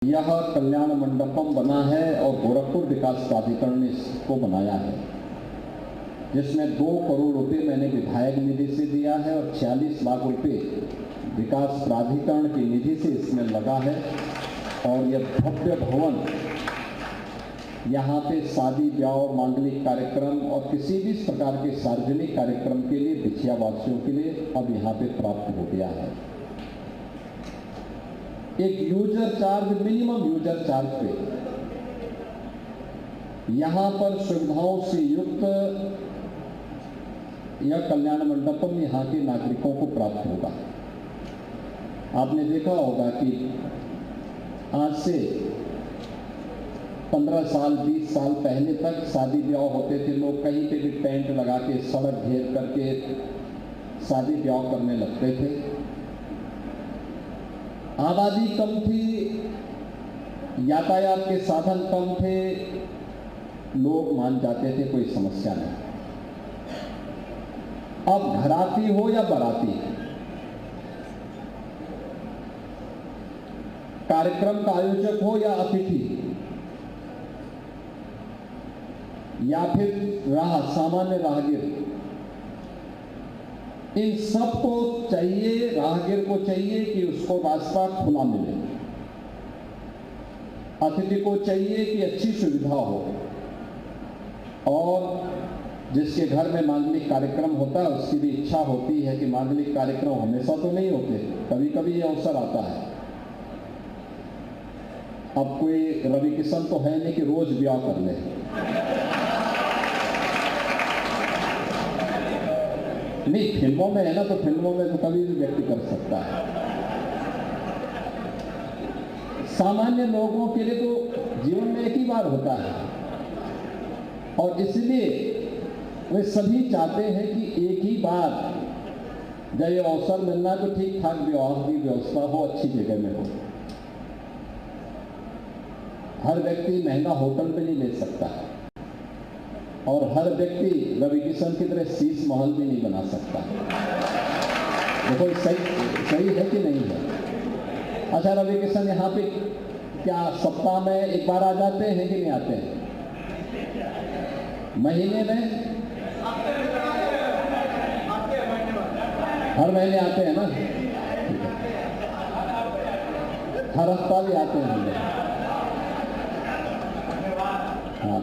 यह कल्याण मंडपम बना है और गोरखपुर विकास प्राधिकरण ने इसको बनाया है, जिसमें 2 करोड़ रुपए मैंने विधायक निधि से दिया है और 46 लाख रुपए विकास प्राधिकरण की निधि से इसमें लगा है। और यह भव्य भवन यहाँ पे शादी ब्याह, मांगलिक कार्यक्रम और किसी भी प्रकार के सार्वजनिक कार्यक्रम के लिए बिछिया वासियों के लिए अब यहाँ पे प्राप्त हो गया है। एक user charge, minimum user charge पे यहाँ पर सुविधाओं से युक्त यह कल्याण मंडपम यहाँ के नागरिकों को प्राप्त होगा। आपने देखा होगा कि आज से 15 साल 20 साल पहले तक शादी ब्याह होते थे, लोग कहीं पे भी टेंट लगा के सड़क घेर करके शादी ब्याह करने लगते थे। आबादी कम थी, यातायात के साधन कम थे, लोग मान जाते थे, कोई समस्या नहीं। अब घराती हो या बाराती, कार्यक्रम का आयोजक हो या अतिथि, या फिर सामान्य राहगीर, इन सबको चाहिए, राहगीर को चाहिए कि उसको रास्ता खुला मिले, अतिथि को चाहिए कि अच्छी सुविधा हो, और जिसके घर में मांगलिक कार्यक्रम होता है उसकी भी इच्छा होती है कि मांगलिक कार्यक्रम हमेशा तो नहीं होते, कभी कभी ये अवसर आता है। अब कोई रवि किशन तो है नहीं कि रोज ब्याह कर ले, नहीं, फिल्मों में है ना, तो फिल्मों में तो कभी भी व्यक्ति कर सकता है। सामान्य लोगों के लिए तो जीवन में एक ही बार होता है, और इसलिए वे सभी चाहते हैं कि एक ही बार जब ये अवसर मिलना तो ठीक ठाक विवाह की व्यवस्था हो, अच्छी जगह में हो। हर व्यक्ति महंगा होटल पे नहीं ले सकता, और हर व्यक्ति रवि किशन की तरह शीश महल भी नहीं बना सकता। देखो सही है कि नहीं है? अच्छा, रवि किशन यहाँ पे क्या सप्ताह में एक बार आ जाते हैं कि नहीं आते हैं? महीने में हर महीने आते हैं ना, हर हफ्ता भी आते हैं हम लोग। हाँ,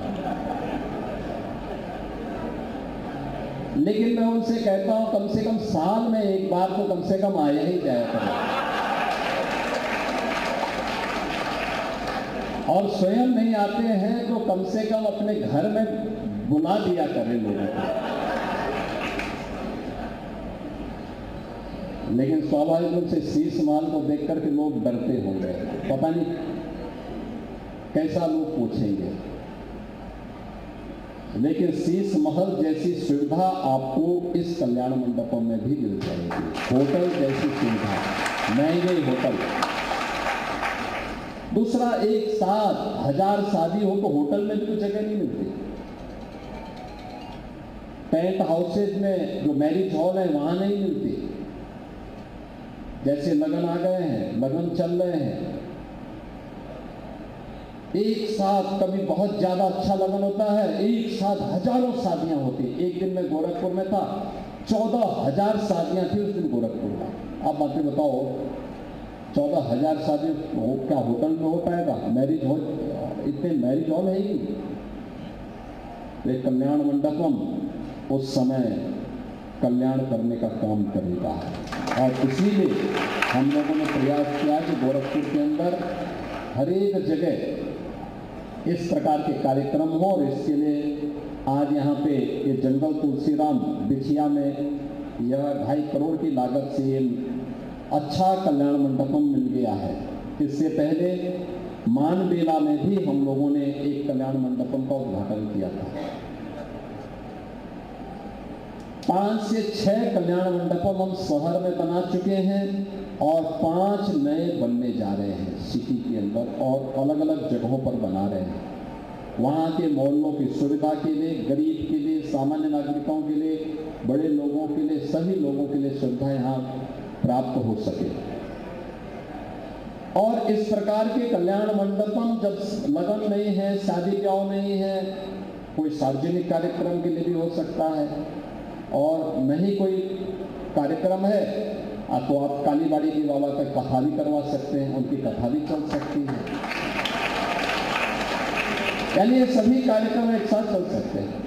लेकिन मैं उनसे कहता हूं कम से कम साल में एक बार तो कम से कम आया ही जाया करें, और स्वयं नहीं आते हैं तो कम से कम अपने घर में बुला दिया करें लोगों को। लेकिन स्वाभाविक रूप से शीश महल को देख करके लोग डरते होंगे, पता नहीं कैसा लोग पूछेंगे। लेकिन शीश महल जैसी सुविधा आपको इस कल्याण मंडपम में भी मिल जाएगी, होटल जैसी सुविधा, महंगे होटल। दूसरा, एक साथ 1000 शादी हो तो होटल में भी तो जगह नहीं मिलती। टेंट हाउसेज में जो मैरिज हॉल है वहां नहीं मिलती। जैसे लगन आ गए हैं, लगन चल रहे हैं, एक साथ कभी बहुत ज्यादा अच्छा लगन होता है, एक साथ हजारों शादियां होती। एक दिन में गोरखपुर में था, 14,000 शादियां थी उस दिन गोरखपुर में। आप बातें बताओ, 14,000 शादी क्या होटल में हो पाएगा? मैरिज हॉल, इतने मैरिज हॉल है ही। एक कल्याण मंडपम उस समय कल्याण करने का काम करेगा, और इसीलिए हम लोगों ने प्रयास किया कि गोरखपुर के अंदर हर एक जगह इस प्रकार के कार्यक्रम हो। और इसके लिए आज यहाँ पे ये जंगल तुलसीराम बिछिया में यह 2.5 करोड़ की लागत से ये अच्छा कल्याण मंडपम मिल गया है। इससे पहले मानबेला में भी हम लोगों ने एक कल्याण मंडपम का उद्घाटन किया था। 5 से 6 कल्याण मंडपम हम शहर में बना चुके हैं, और 5 नए बनने जा रहे हैं सिटी के अंदर, और अलग अलग जगहों पर बना रहे हैं। वहाँ के मोहल्लों की सुविधा के लिए, गरीब के लिए, सामान्य नागरिकों के लिए, बड़े लोगों के लिए, सभी लोगों के लिए सुविधा यहाँ प्राप्त हो सके। और इस प्रकार के कल्याण मंडपम जब लगन नहीं है, शादी ब्याह नहीं है, कोई सार्वजनिक कार्यक्रम के लिए भी हो सकता है, और नहीं कोई कार्यक्रम है तो आप कालीबाड़ी जी बाबा का कथा भी करवा सकते हैं, उनकी कथा भी चल सकती है। यानी ये सभी कार्यक्रम एक साथ चल सकते हैं।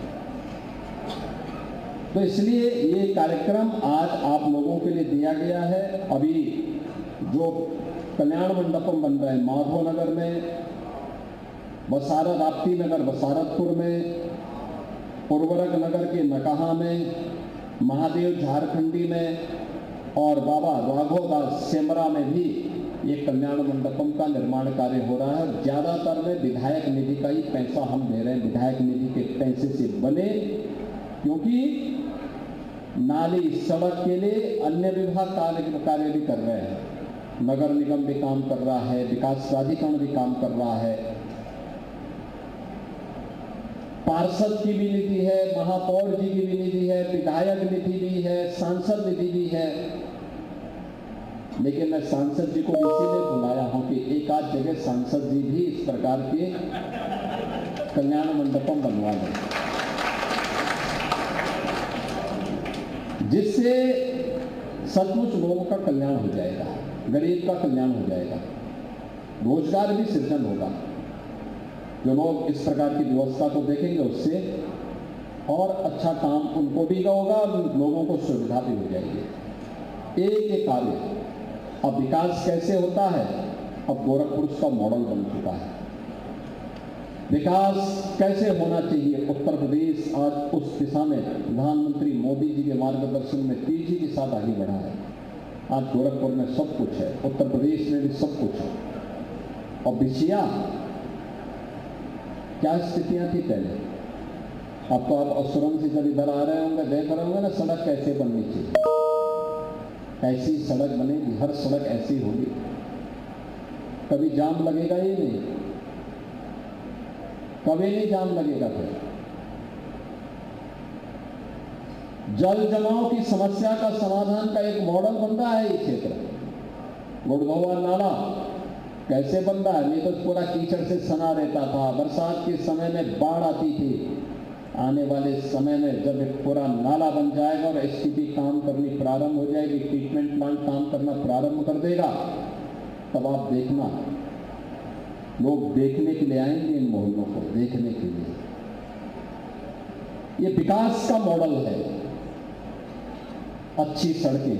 तो इसलिए ये कार्यक्रम आज आप लोगों के लिए दिया गया है। अभी जो कल्याण मंडपम बन रहे हैं माधव नगर में, बसारत आपती नगर बसारतपुर में, उर्वरक नगर के नकहा में, महादेव झारखंडी में और बाबा राघवदास सेमरा में भी ये कल्याण मंडपम का निर्माण कार्य हो रहा है। ज़्यादातर में विधायक निधि का ही पैसा हम दे रहे हैं, विधायक निधि के पैसे से बने, क्योंकि नाली सड़क के लिए अन्य विभाग कार्य भी कर रहे हैं, नगर निगम भी काम कर रहा है, विकास प्राधिकरण भी काम कर रहा है, पार्षद की भी निधि है, महापौर जी की भी निधि है, विधायक निधि भी है, सांसद निधि भी है। लेकिन मैं सांसद जी को इसीलिए बुलाया हूं कि एक आध जगह सांसद जी भी इस प्रकार के कल्याण मंडपम बनवा दें, जिससे सचमुच लोगों का कल्याण हो जाएगा, गरीब का कल्याण हो जाएगा, रोजगार भी सृजन होगा। जो लोग इस प्रकार की व्यवस्था को देखेंगे उससे और अच्छा काम उनको भी होगा और लोगों को सुविधा भी हो जाएगी। एक एक कार्य अब विकास कैसे होता है, अब गोरखपुर उसका मॉडल बन चुका है। विकास कैसे होना चाहिए, उत्तर प्रदेश आज उस दिशा में प्रधानमंत्री मोदी जी के मार्गदर्शन में तेजी के साथ आगे बढ़ा है। आज गोरखपुर में सब कुछ है, उत्तर प्रदेश में भी सब कुछ है। और बिछिया क्या स्थितियां थी पहले, अब तो आप सुरंग से जब इधर आ रहे होंगे देख रहे होंगे ना सड़क कैसे बननी चाहिए, ऐसी सड़क बनेगी, हर सड़क ऐसी होगी, कभी जाम लगेगा ही नहीं, कभी नहीं जाम लगेगा। फिर जल जमाव की समस्या का समाधान का एक मॉडल बन रहा है ये क्षेत्र। गुड़गौवा नाला कैसे बन रहा है, नहीं तो पूरा कीचड़ से सना रहता था, बरसात के समय में बाढ़ आती थी। आने वाले समय में जब एक पूरा नाला बन जाएगा और एसटीपी काम करनी प्रारंभ हो जाएगी, ट्रीटमेंट प्लांट काम करना प्रारंभ कर देगा, तब आप देखना लोग देखने के लिए आएंगे इन मोहल्लों को देखने के लिए। ये विकास का मॉडल है। अच्छी सड़कें,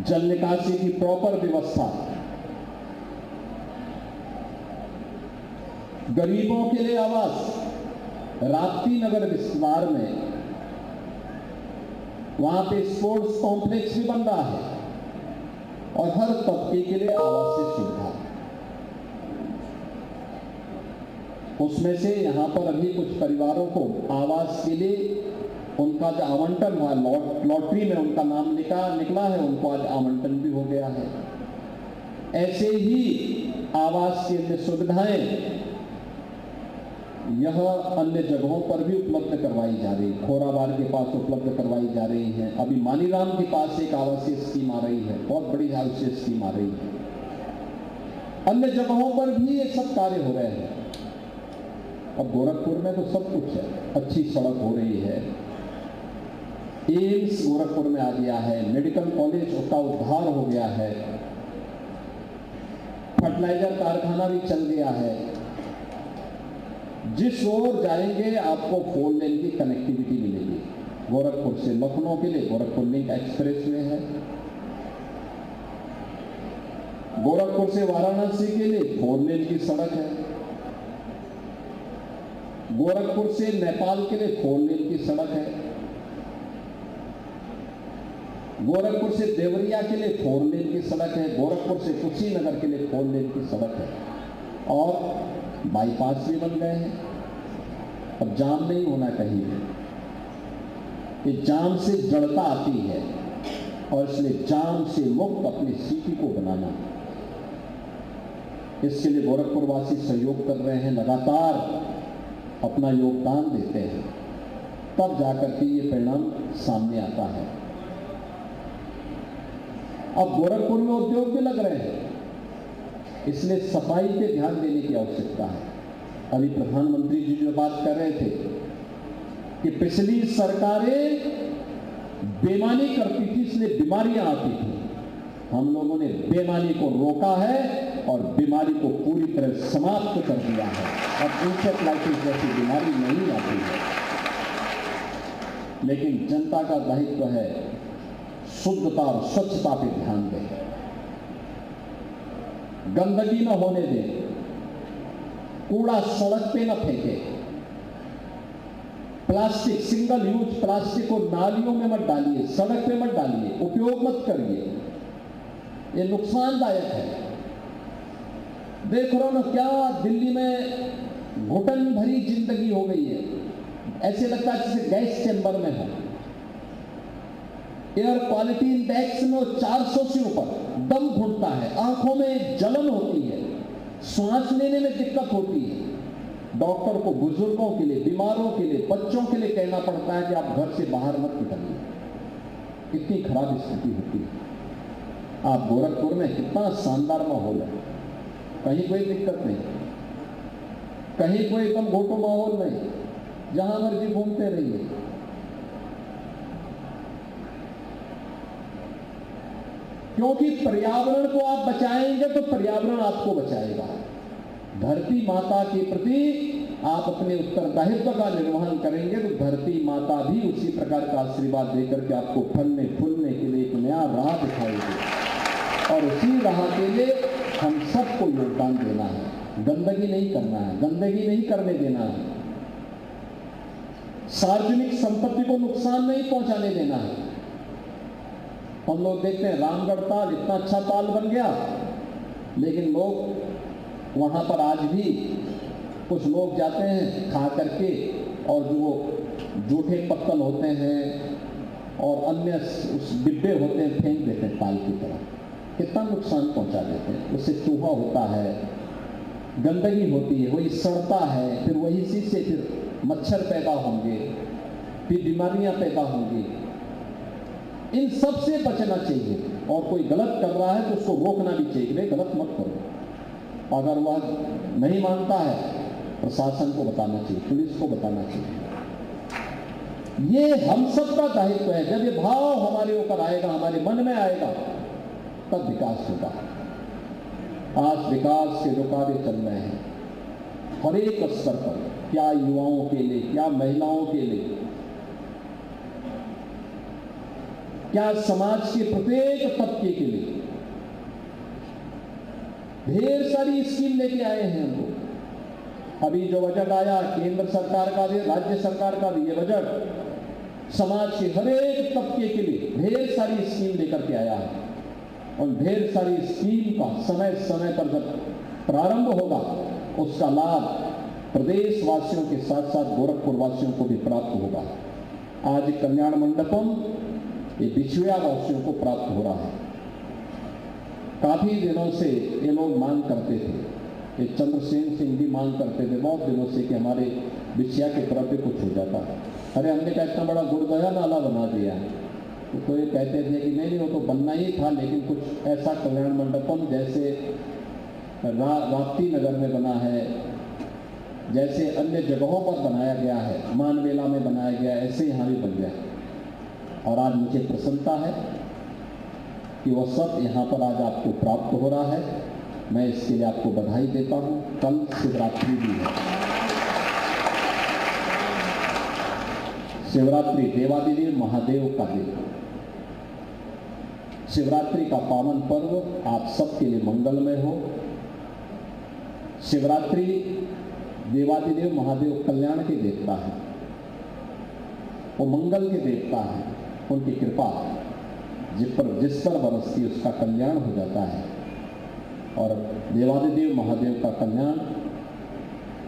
जल निकासी की प्रॉपर व्यवस्था, गरीबों के लिए आवास। राप्ती नगर विस्तार में वहां पे स्पोर्ट्स कॉम्प्लेक्स भी बन रहा है और हर तबके के लिए आवासीय सुविधा। उसमें से यहां पर अभी कुछ परिवारों को आवास के लिए उनका जो आवंटन हुआ, लॉटरी में उनका नाम निकला है, उनको आज आवंटन भी हो गया है। ऐसे ही आवास की अन्य सुविधाएं यह अन्य जगहों पर भी उपलब्ध करवाई जा रही है। खोराबार के पास उपलब्ध करवाई जा रही है, अभी मानीराम के पास एक आवासीय स्कीम आ रही है, बहुत बड़ी आवासीय स्कीम आ रही है। अन्य जगहों पर भी ये सब कार्य हो रहे हैं। अब गोरखपुर में तो सब कुछ है, अच्छी सड़क हो रही है, एम्स गोरखपुर में आ गया है, मेडिकल कॉलेज उसका उद्धार हो गया है, फर्टिलाइजर कारखाना भी चल गया है। जिस ओर जाएंगे आपको 4 लेन की कनेक्टिविटी मिलेगी। गोरखपुर से लखनऊ के लिए गोरखपुर लिंक एक्सप्रेसवे है, गोरखपुर से वाराणसी के लिए 4 लेन की सड़क है, गोरखपुर से नेपाल के लिए 4 लेन की सड़क है, गोरखपुर से देवरिया के लिए 4 लेन की सड़क है, गोरखपुर से कुशीनगर के लिए 4 लेन की सड़क है और बाईपास भी बन गए हैं। अब जाम नहीं होना कहीं भी, ये जाम से जड़ता आती है और इसलिए जाम से मुक्त अपनी सिटी को बनाना, इसके लिए गोरखपुर वासी सहयोग कर रहे हैं, लगातार अपना योगदान देते हैं, तब जाकर के ये परिणाम सामने आता है। अब गोरखपुर में उद्योग भी लग रहे हैं, इसलिए सफाई पे ध्यान देने की आवश्यकता है। अभी प्रधानमंत्री जी जो बात कर रहे थे कि पिछली सरकारें बेईमानी करती थी इसलिए बीमारियां आती थी, हम लोगों ने बेईमानी को रोका है और बीमारी को पूरी तरह समाप्त कर दिया है। अब इंसेफ्लाइटिस जैसी बीमारी नहीं आती है। लेकिन जनता का दायित्व है शुद्धता और स्वच्छता पे ध्यान दें, गंदगी न होने दें, कूड़ा सड़क पे न फेंके, प्लास्टिक सिंगल यूज प्लास्टिक को नालियों में मत डालिए, सड़क पे मत डालिए, उपयोग मत करिए, ये नुकसानदायक है। देख रहे हो ना क्या दिल्ली में घुटन भरी जिंदगी हो गई है, ऐसे लगता है जैसे गैस चैम्बर में है। एयर क्वालिटी इंडेक्स में 400 से ऊपर, दम घुटता है, आंखों में जलन होती है, सांस लेने में दिक्कत होती है। डॉक्टर को बुजुर्गों के लिए, बीमारों के लिए, बच्चों के लिए कहना पड़ता है कि आप घर से बाहर मत निकलिए। इतनी खराब स्थिति होती है। आप गोरखपुर में कितना शानदार माहौल है, कहीं कोई दिक्कत नहीं, कहीं कोई एकदम घोटो माहौल नहीं, जहां मर्जी घूमते रहिए। क्योंकि पर्यावरण को आप बचाएंगे तो पर्यावरण आपको बचाएगा। धरती माता के प्रति आप अपने उत्तरदायित्व का निर्वहन करेंगे तो धरती माता भी उसी प्रकार का आशीर्वाद देकर के आपको फलने फूलने के लिए एक नया राह दिखाएगी। और उसी राह के लिए हम सबको योगदान देना है, गंदगी नहीं करना है, गंदगी नहीं करने देना है, सार्वजनिक संपत्ति को नुकसान नहीं पहुंचाने देना है। हम लोग देखते हैं रामगढ़ ताल इतना अच्छा ताल बन गया, लेकिन लोग वहां पर आज भी कुछ लोग जाते हैं खा करके और जो जूठे पत्तल होते हैं और अन्य उस डिब्बे होते हैं फेंक देते हैं ताल की तरफ, कितना नुकसान पहुंचा देते हैं। उससे चूहा होता है, गंदगी होती है, वही सड़ता है, फिर वही से फिर मच्छर पैदा होंगे, फिर बीमारियां पैदा होंगी। इन सब से बचना चाहिए और कोई गलत कर रहा है तो उसको रोकना भी चाहिए, भाई गलत मत करो। अगर वह नहीं मानता है प्रशासन को बताना चाहिए, पुलिस को बताना चाहिए। ये हम सब का दायित्व है। जब ये भाव हमारे ऊपर आएगा, हमारे मन में आएगा, तब विकास होगा। आज विकास के जो कार्य चल रहे हैं हर एक स्तर पर, क्या युवाओं के लिए, क्या महिलाओं के लिए, क्या समाज के प्रत्येक तबके के लिए, ढेर सारी स्कीम लेके आए हैं हम लोग। अभी जो बजट आया केंद्र सरकार का भी, राज्य सरकार का भी, ये बजट समाज के हर एक तबके के लिए ढेर सारी स्कीम लेकर के आया है। और ढेर सारी स्कीम का समय समय पर जब प्रारंभ होगा उसका लाभ प्रदेश वासियों के साथ साथ गोरखपुर वासियों को भी प्राप्त होगा। आज कल्याण मंडपम ये बिछुआ वासियों को प्राप्त हो रहा है। काफी दिनों से ये लोग मांग करते थे, ये चंद्रसेन सिंह भी मांग करते थे बहुत दिनों से कि हमारे बिछिया के तरफ भी कुछ हो जाता। अरे हमने कहा इतना बड़ा गुरुद्वारा नाला बना दिया, तो ये कहते थे कि नहीं वो तो बनना ही था, लेकिन कुछ ऐसा कल्याण मंडपम जैसे राप्ती नगर में बना है, जैसे अन्य जगहों पर बनाया गया है, मानवेला में बनाया गया, ऐसे यहाँ भी बन गया। और आज मुझे प्रसन्नता है कि वह सब यहाँ पर आज आपको प्राप्त हो रहा है। मैं इसके लिए आपको बधाई देता हूँ। कल शिवरात्रि भी है। शिवरात्रि देवादिदेव महादेव का दिन, शिवरात्रि का पावन पर्व आप सबके लिए मंगलमय हो। शिवरात्रि देवादिदेव महादेव कल्याण के देवता है, वो मंगल के देवता है। उनकी कृपा जिस पर बरसती उसका कल्याण हो जाता है। और देवादिदेव महादेव का कल्याण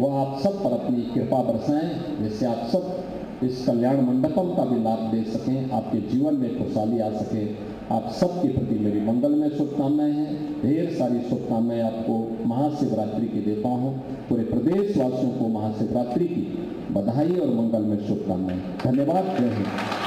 वह आप सब पर अपनी कृपा बरसाएं, जिससे आप सब इस कल्याण मंडपम का भी लाभ ले सकें, आपके जीवन में खुशहाली आ सके। आप सबके प्रति मेरी मंगलमय शुभकामनाएं हैं। ढेर सारी शुभकामनाएं आपको महाशिवरात्रि की देता हूं। पूरे प्रदेश वासियों को महाशिवरात्रि की बधाई और मंगलमय शुभकामनाएं। धन्यवाद। जय हिंद।